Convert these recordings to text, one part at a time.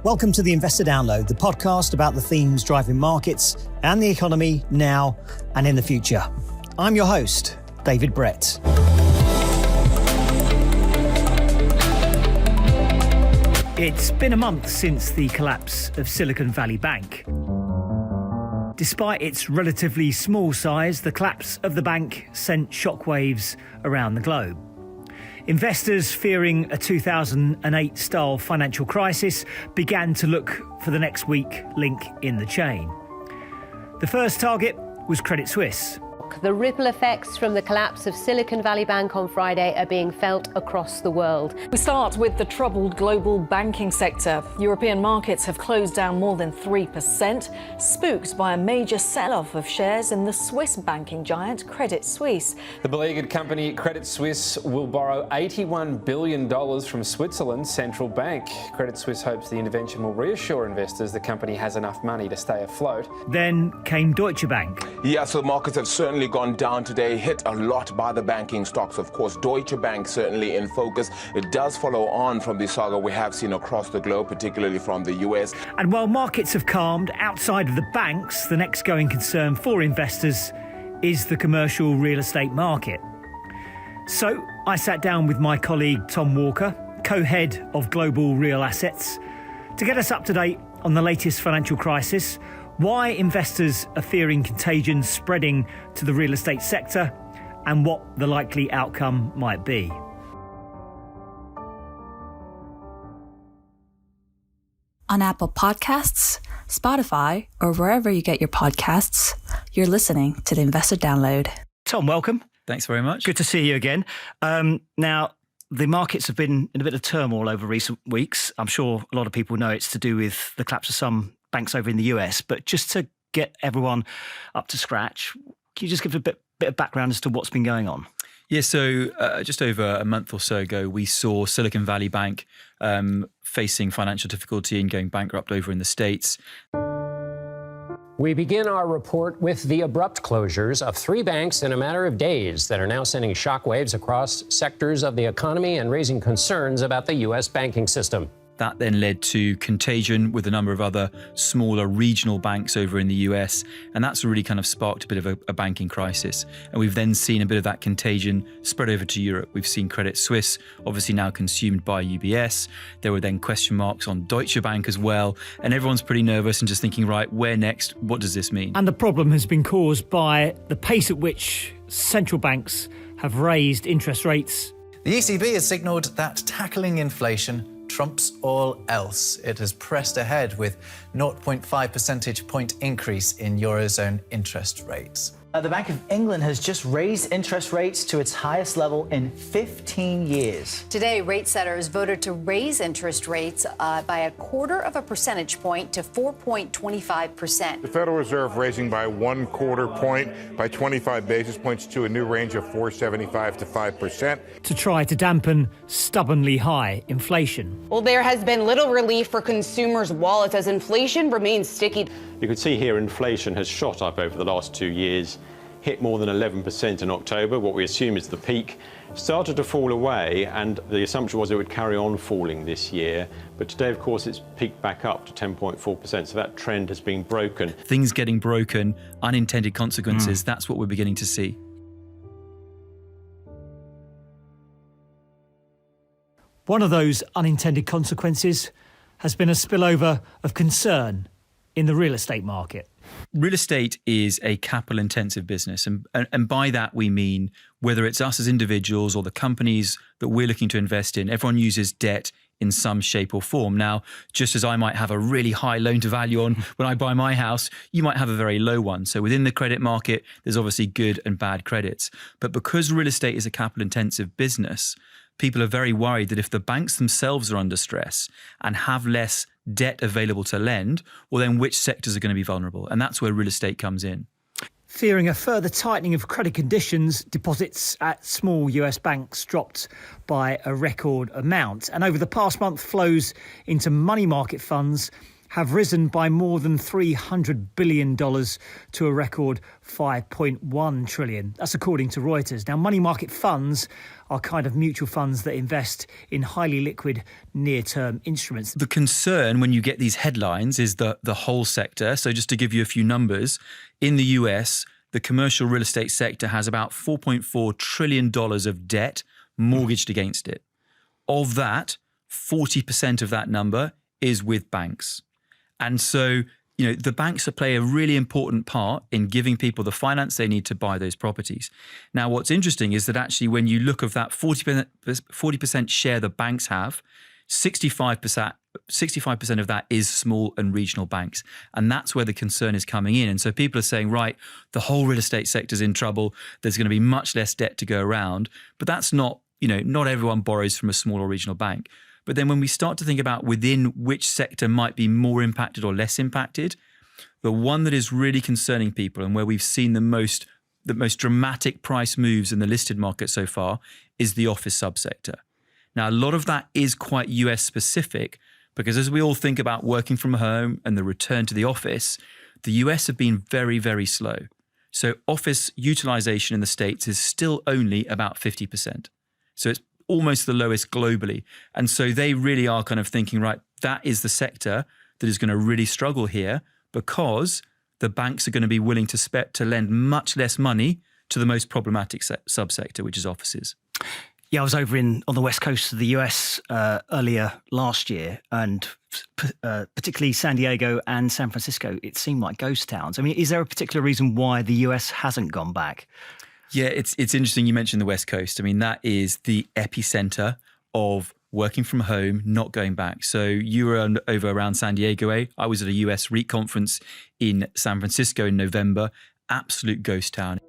Welcome to the Investor Download, the podcast about the themes driving markets and the economy now and in the future. I'm your host, David Brett. It's been a month since the collapse of Silicon Valley Bank. Despite its relatively small size, the collapse of the bank sent shockwaves around the globe. Investors fearing a 2008-style financial crisis began to look for the next weak link in the chain. The first target was Credit Suisse. The ripple effects from the collapse of Silicon Valley Bank on Friday are being felt across the world. We start with the troubled global banking sector. European markets have closed down more than 3%, spooked by a major sell-off of shares in the Swiss banking giant Credit Suisse. The beleaguered company Credit Suisse will borrow $81 billion from Switzerland's central bank. Credit Suisse hopes the intervention will reassure investors the company has enough money to stay afloat. Then came Deutsche Bank. Yeah, so markets have certainly gone down today, hit a lot by the banking stocks. Of course, Deutsche Bank certainly in focus. It does follow on from the saga we have seen across the globe, particularly from the US. And while markets have calmed, outside of the banks, the next going concern for investors is the commercial real estate market. So I sat down with my colleague Tom Walker, co-head of Global Real Assets, to get us up to date on the latest financial crisis, why investors are fearing contagion spreading to the real estate sector, and what the likely outcome might be. On Apple Podcasts, Spotify, or wherever you get your podcasts, you're listening to the Investor Download. Tom, welcome. Thanks very much. Good to see you again. Now, the markets have been in a bit of turmoil over recent weeks. I'm sure a lot of people know it's to do with the collapse of some banks over in the US, but just to get everyone up to scratch, can you just give a bit of background as to what's been going on? Yeah, so just over a month or so ago, we saw Silicon Valley Bank facing financial difficulty and going bankrupt over in the States. We begin our report with the abrupt closures of 3 banks in a matter of days that are now sending shockwaves across sectors of the economy and raising concerns about the U.S. banking system. That then led to contagion with a number of other smaller regional banks over in the US. And that's really kind of sparked a bit of a banking crisis. And we've then seen a bit of that contagion spread over to Europe. We've seen Credit Suisse, obviously now consumed by UBS. There were then question marks on Deutsche Bank as well. And everyone's pretty nervous and just thinking, right, where next? What does this mean? And the problem has been caused by the pace at which central banks have raised interest rates. The ECB has signalled that tackling inflation trumps all else. It has pressed ahead with 0.5 percentage point increase in Eurozone interest rates. The Bank of England has just raised interest rates to its highest level in 15 years. Today, rate setters voted to raise interest rates by 0.25 percentage point to 4.25%. The Federal Reserve raising by 1/4 point, by 25 basis points to a new range of 4.75 to 5%. To try to dampen stubbornly high inflation. Well, there has been little relief for consumers' wallets as inflation remains sticky. You can see here inflation has shot up over the last 2 years, hit more than 11% in October, what we assume is the peak, started to fall away, and the assumption was it would carry on falling this year. But today, of course, it's peaked back up to 10.4%, so that trend has been broken. Things getting broken, unintended consequences, that's what we're beginning to see. One of those unintended consequences has been a spillover of concern in the real estate market. Real estate is a capital-intensive business, and by that we mean whether it's us as individuals or the companies that we're looking to invest in, everyone uses debt in some shape or form. Now, just as I might have a really high loan to value on when I buy my house, you might have a very low one. So within the credit market, there's obviously good and bad credits. But because real estate is a capital-intensive business, people are very worried that if the banks themselves are under stress and have less debt available to lend, well, then which sectors are going to be vulnerable? And that's where real estate comes in. Fearing a further tightening of credit conditions, deposits at small US banks dropped by a record amount. And over the past month, flows into money market funds have risen by more than $300 billion to a record $5.1 trillion. That's according to Reuters. Now, money market funds are kind of mutual funds that invest in highly liquid near-term instruments. The concern when you get these headlines is the whole sector. So just to give you a few numbers, in the US, the commercial real estate sector has about $4.4 trillion of debt mortgaged against it. Of that, 40% of that number is with banks. And so, the banks play a really important part in giving people the finance they need to buy those properties. Now, what's interesting is that actually when you look at that 40% share the banks have, 65% of that is small and regional banks. And that's where the concern is coming in. And so people are saying, right, the whole real estate sector's in trouble. There's going to be much less debt to go around. But that's not, not everyone borrows from a small or regional bank. But then when we start to think about within which sector might be more impacted or less impacted, the one that is really concerning people and where we've seen the most dramatic price moves in the listed market so far is the office subsector. Now, a lot of that is quite US specific because as we all think about working from home and the return to the office, the US have been very, very slow. So office utilization in the States is still only about 50%. So it's almost the lowest globally. And so they really are kind of thinking, right, that is the sector that is going to really struggle here because the banks are going to be willing to lend much less money to the most problematic subsector, which is offices. Yeah, I was over on the west coast of the US earlier last year, and particularly San Diego and San Francisco, it seemed like ghost towns. I mean, is there a particular reason why the US hasn't gone back? Yeah, it's interesting you mentioned the West Coast. I mean, that is the epicenter of working from home, not going back. So you were over around San Diego, eh? I was at a US REIT conference in San Francisco in November. Absolute ghost town.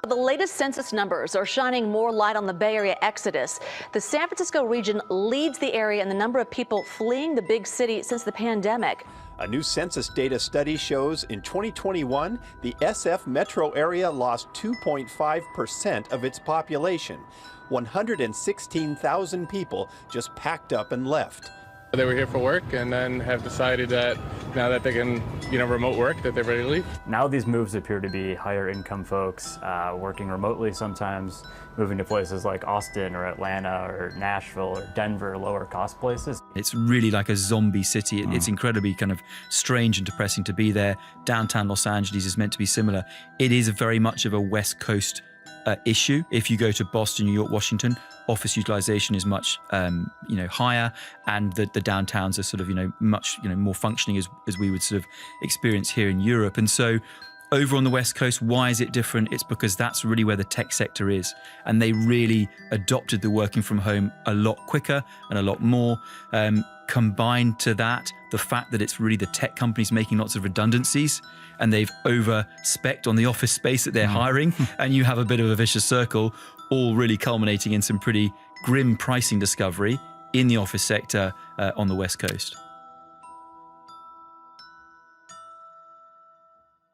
The latest census numbers are shining more light on the Bay Area exodus. The San Francisco region leads the area in the number of people fleeing the big city since the pandemic. A new census data study shows in 2021, the SF metro area lost 2.5% of its population. 116,000 people just packed up and left. They were here for work and then have decided that now that they can, remote work, that they're ready to leave. Now these moves appear to be higher income folks working remotely sometimes, moving to places like Austin or Atlanta or Nashville or Denver, lower cost places. It's really like a zombie city. It's incredibly kind of strange and depressing to be there. Downtown Los Angeles is meant to be similar. It is very much of a West Coast issue. If you go to Boston, New York, Washington, office utilization is much, higher, and the downtowns are sort of, much, more functioning as we would sort of experience here in Europe. And so over on the West Coast, why is it different? It's because that's really where the tech sector is. And they really adopted the working from home a lot quicker and a lot more. Combined to that, the fact that it's really the tech companies making lots of redundancies and they've over-spec'd on the office space that they're hiring, and you have a bit of a vicious circle, all really culminating in some pretty grim pricing discovery in the office sector on the West Coast.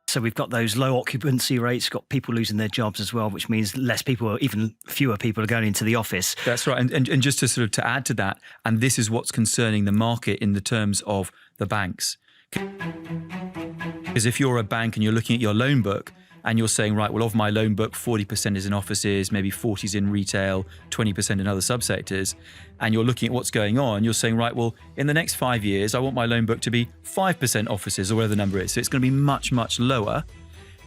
So we've got those low occupancy rates, got people losing their jobs as well, which means less people, even fewer people are going into the office. That's right. And just to sort of to add to that, and this is what's concerning the market in the terms of the banks. Because if you're a bank and you're looking at your loan book and you're saying, right, well, of my loan book, 40% is in offices, maybe 40% is in retail, 20% in other subsectors, and you're looking at what's going on, you're saying, right, well, in the next 5 years, I want my loan book to be 5% offices or whatever the number is. So it's going to be much, much lower.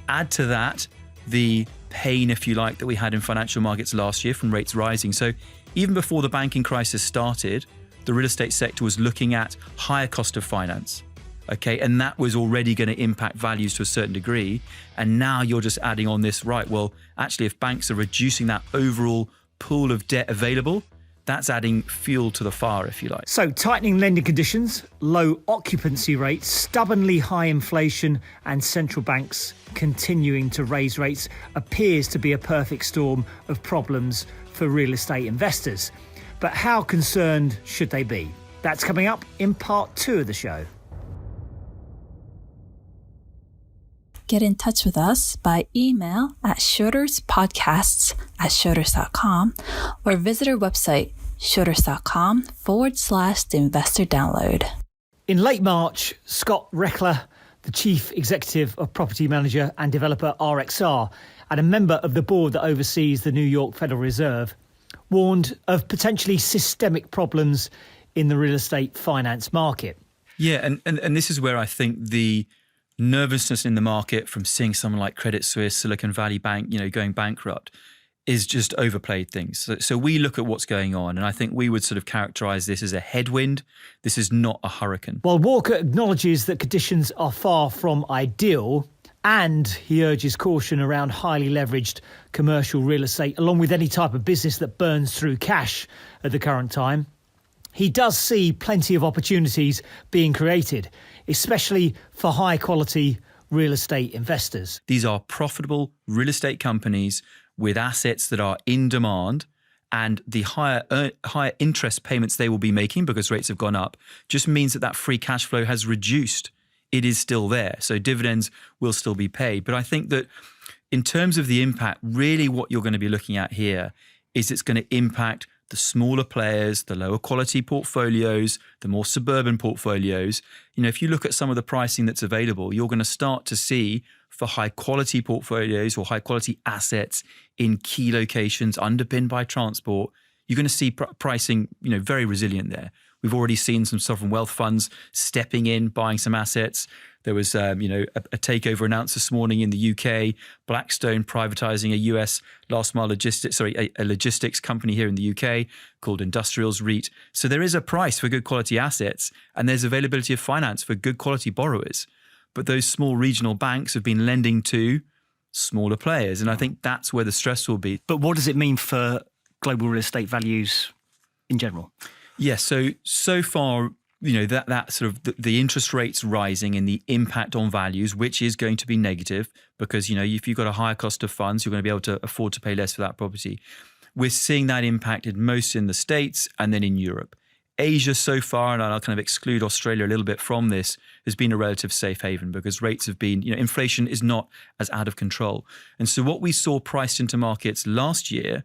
Add to that the pain, if you like, that we had in financial markets last year from rates rising. So even before the banking crisis started, the real estate sector was looking at higher cost of finance. Okay, and that was already going to impact values to a certain degree. And now you're just adding on this, right, well, actually, if banks are reducing that overall pool of debt available, that's adding fuel to the fire, if you like. So tightening lending conditions, low occupancy rates, stubbornly high inflation, and central banks continuing to raise rates appears to be a perfect storm of problems for real estate investors. But how concerned should they be? That's coming up in part 2 of the show. Get in touch with us by email at schroderspodcasts@schroders.com or visit our website, Schroders.com/the investor download. In late March, Scott Reckler, the chief executive of property manager and developer RXR, and a member of the board that oversees the New York Federal Reserve, warned of potentially systemic problems in the real estate finance market. Yeah, and this is where I think the nervousness in the market from seeing someone like Credit Suisse, Silicon Valley Bank, going bankrupt, is just overplayed things. So we look at what's going on, and I think we would sort of characterize this as a headwind. This is not a hurricane. While Walker acknowledges that conditions are far from ideal, and he urges caution around highly leveraged commercial real estate, along with any type of business that burns through cash at the current time, he does see plenty of opportunities being created, especially for high-quality real estate investors. These are profitable real estate companies with assets that are in demand, and the higher interest payments they will be making because rates have gone up just means that free cash flow has reduced. It is still there, so dividends will still be paid. But I think that in terms of the impact, really what you're going to be looking at here is it's going to impact the smaller players, the lower quality portfolios, the more suburban portfolios. If you look at some of the pricing that's available, you're going to start to see for high quality portfolios or high quality assets in key locations underpinned by transport, you're going to see pricing, very resilient there. We've already seen some sovereign wealth funds stepping in, buying some assets. There was, a takeover announced this morning in the UK, Blackstone privatizing a US last mile logistics, a logistics company here in the UK called Industrials REIT. So there is a price for good quality assets, and there's availability of finance for good quality borrowers. But those small regional banks have been lending to smaller players, and I think that's where the stress will be. But what does it mean for global real estate values in general? Yes, so far, that sort of the interest rates rising and the impact on values, which is going to be negative because, if you've got a higher cost of funds, you're going to be able to afford to pay less for that property. We're seeing that impacted most in the States and then in Europe. Asia so far, and I'll kind of exclude Australia a little bit from this, has been a relative safe haven because rates have been, inflation is not as out of control. And so what we saw priced into markets last year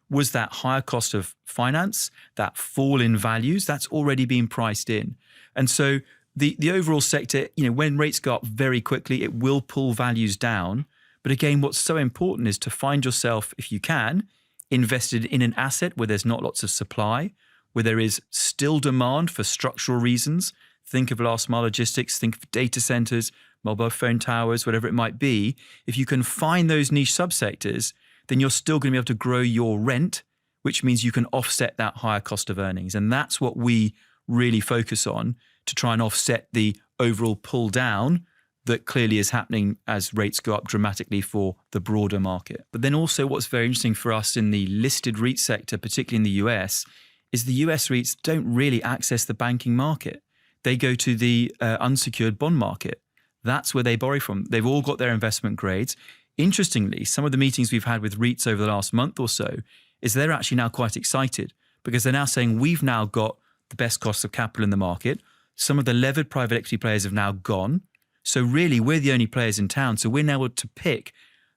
was that higher cost of finance, that fall in values, that's already been priced in. And so the overall sector, when rates go up very quickly, it will pull values down. But again, what's so important is to find yourself, if you can, invested in an asset where there's not lots of supply, where there is still demand for structural reasons. Think of last mile logistics, think of data centers, mobile phone towers, whatever it might be. If you can find those niche subsectors, then you're still going to be able to grow your rent, which means you can offset that higher cost of earnings. And that's what we really focus on to try and offset the overall pull down that clearly is happening as rates go up dramatically for the broader market. But then also what's very interesting for us in the listed REIT sector, particularly in the US, is the US REITs don't really access the banking market. They go to the unsecured bond market. That's where they borrow from. They've all got their investment grades. Interestingly, some of the meetings we've had with REITs over the last month or so is they're actually now quite excited because they're now saying we've now got the best cost of capital in the market. Some of the levered private equity players have now gone. So really, we're the only players in town. So we're now able to pick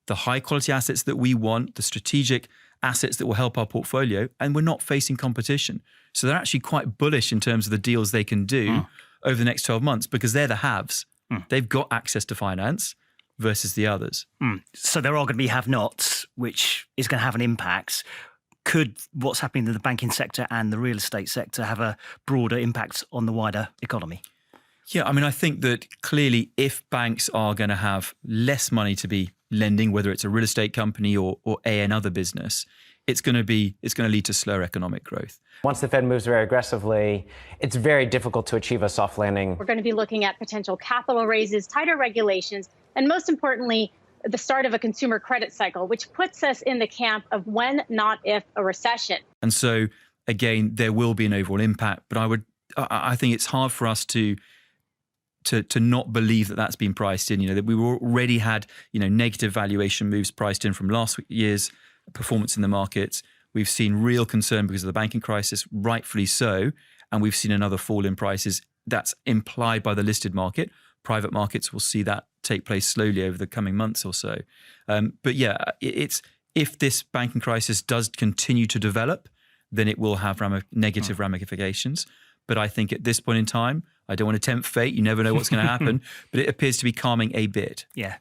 the high quality assets that we want, the strategic assets that will help our portfolio, and we're not facing competition. So they're actually quite bullish in terms of the deals they can do over the next 12 months because they're the haves. They've got access to finance versus the others. So there are going to be have-nots, which is going to have an impact. Could what's happening in the banking sector and the real estate sector have a broader impact on the wider economy? Yeah, I mean, I think that clearly if banks are going to have less money to be lending, whether it's a real estate company or another business, it's going to lead to slower economic growth. Once the Fed moves very aggressively, it's very difficult to achieve a soft landing. We're going to be looking at potential capital raises, tighter regulations, and most importantly, the start of a consumer credit cycle, which puts us in the camp of when, not if, a recession. And so, again, there will be an overall impact, but I think it's hard for us to not believe that that's been priced in. That we already had negative valuation moves priced in from last year's performance in the markets. We've seen real concern because of the banking crisis, rightfully so, and we've seen another fall in prices. That's implied by the listed market. Private markets will see that take place slowly over the coming months or so. But yeah, it's if this banking crisis does continue to develop, then it will have negative ramifications. But I think at this point in time, I don't want to tempt fate. You never know what's going to happen. But it appears to be calming a bit. Yeah.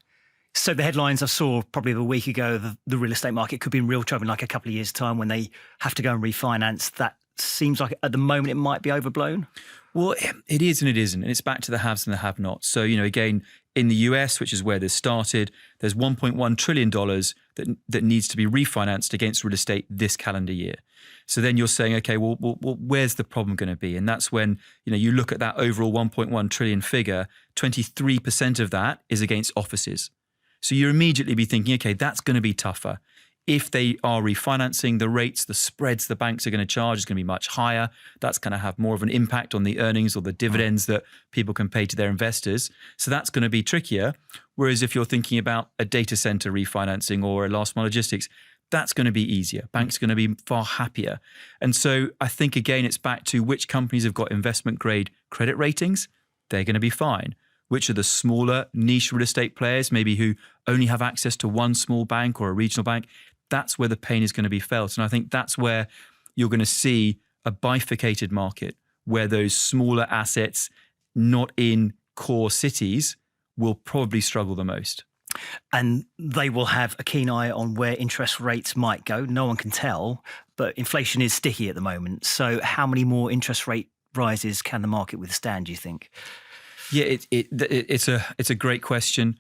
So the headlines I saw probably a week ago, the real estate market could be in real trouble in like a couple of years' time when they have to go and refinance. That seems like at the moment it might be overblown. Well, it is and it isn't. And it's back to the haves and the have-nots. So, again, in the US, which is where this started, there's $1.1 trillion that needs to be refinanced against real estate this calendar year. So then you're saying, okay, well, where's the problem going to be? And that's when, you look at that overall 1.1 trillion figure, 23% of that is against offices. So you immediately be thinking, okay, that's going to be tougher. If they are refinancing, the rates, the spreads the banks are going to charge is going to be much higher. That's going to have more of an impact on the earnings or the dividends that people can pay to their investors. So that's going to be trickier. Whereas if you're thinking about a data center refinancing or a last mile logistics, that's going to be easier. Banks are going to be far happier. And so I think, again, it's back to which companies have got investment grade credit ratings. They're going to be fine. Which are the smaller niche real estate players, maybe who only have access to one small bank or a regional bank, that's where the pain is going to be felt. And I think that's where you're going to see a bifurcated market where those smaller assets not in core cities will probably struggle the most. And they will have a keen eye on where interest rates might go. No one can tell, but inflation is sticky at the moment. So how many more interest rate rises can the market withstand, do you think? Yeah, it's a great question.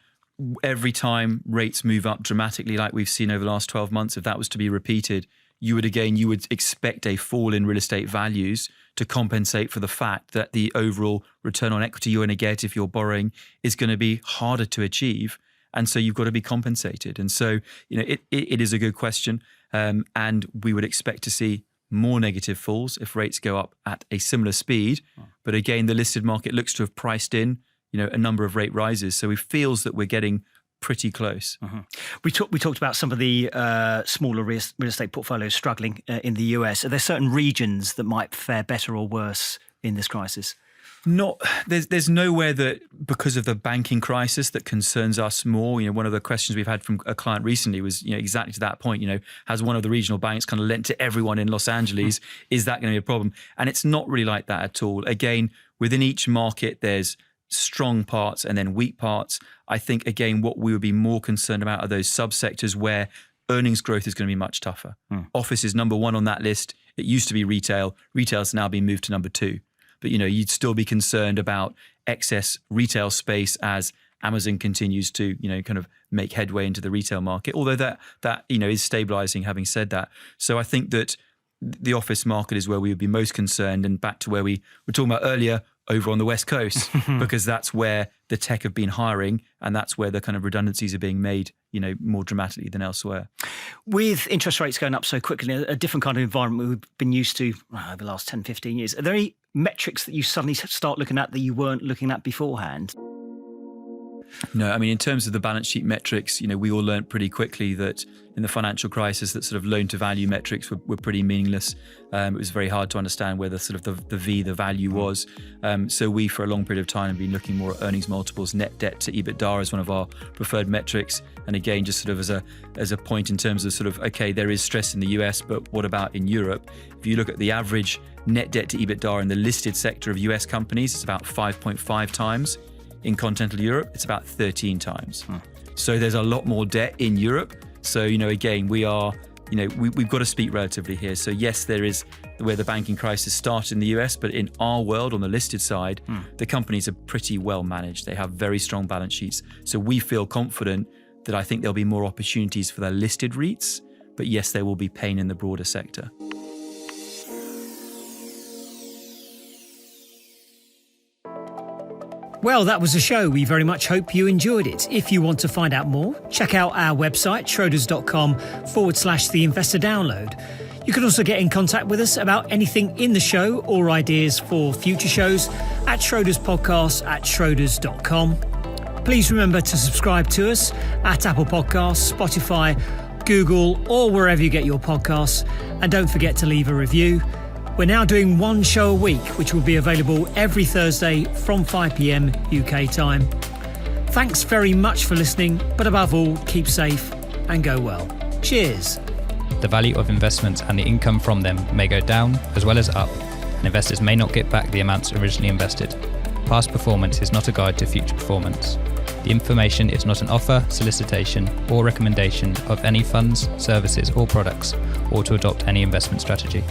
Every time rates move up dramatically, like we've seen over the last 12 months, if that was to be repeated, you would expect a fall in real estate values to compensate for the fact that the overall return on equity you're going to get if you're borrowing is going to be harder to achieve. And so you've got to be compensated. And so, it is a good question. And we would expect to see more negative falls if rates go up at a similar speed. But again, the listed market looks to have priced in, a number of rate rises. So it feels that we're getting pretty close. Mm-hmm. We talked about some of the smaller real estate portfolios struggling in the US. Are there certain regions that might fare better or worse in this crisis? There's nowhere that, because of the banking crisis, that concerns us more. One of the questions we've had from a client recently was, exactly to that point, has one of the regional banks kind of lent to everyone in Los Angeles? Is that going to be a problem? And it's not really like that at all. Again, within each market, there's strong parts and then weak parts. I think, again, what we would be more concerned about are those subsectors where earnings growth is going to be much tougher. Office is number one on that list. It used to be retail. Retail's now been moved to number two. But, you'd still be concerned about excess retail space as Amazon continues to, kind of make headway into the retail market, although that is stabilizing, having said that. So I think that the office market is where we would be most concerned, and back to where we were talking about earlier, over on the West Coast, because that's where the tech have been hiring and that's where the kind of redundancies are being made, more dramatically than elsewhere. With interest rates going up so quickly, a different kind of environment we've been used to over the last 10, 15 years, are there any metrics that you suddenly start looking at that you weren't looking at beforehand? No, I mean, in terms of the balance sheet metrics, we all learned pretty quickly that in the financial crisis that sort of loan to value metrics were pretty meaningless. It was very hard to understand where the sort of the value was. So we, for a long period of time, have been looking more at earnings multiples. Net debt to EBITDA is one of our preferred metrics. And again, just sort of as a point in terms of sort of, okay, there is stress in the US, but what about in Europe? If you look at the average net debt to EBITDA in the listed sector of US companies, it's about 5.5 times. In continental Europe, it's about 13 times. So there's a lot more debt in Europe. So, again, we are, we've got to speak relatively here. So yes, there is where the banking crisis started in the US, but in our world, on the listed side, the companies are pretty well managed. They have very strong balance sheets. So we feel confident that I think there'll be more opportunities for the listed REITs, but yes, there will be pain in the broader sector. Well, that was the show. We very much hope you enjoyed it. If you want to find out more, check out our website, Schroders.com/The Investor Download. You can also get in contact with us about anything in the show or ideas for future shows at schroderspodcasts@schroders.com. Please remember to subscribe to us at Apple Podcasts, Spotify, Google, or wherever you get your podcasts. And don't forget to leave a review. We're now doing one show a week, which will be available every Thursday from 5 p.m. UK time. Thanks very much for listening, but above all, keep safe and go well. Cheers. The value of investments and the income from them may go down as well as up, and investors may not get back the amounts originally invested. Past performance is not a guide to future performance. The information is not an offer, solicitation, or recommendation of any funds, services, or products, or to adopt any investment strategy.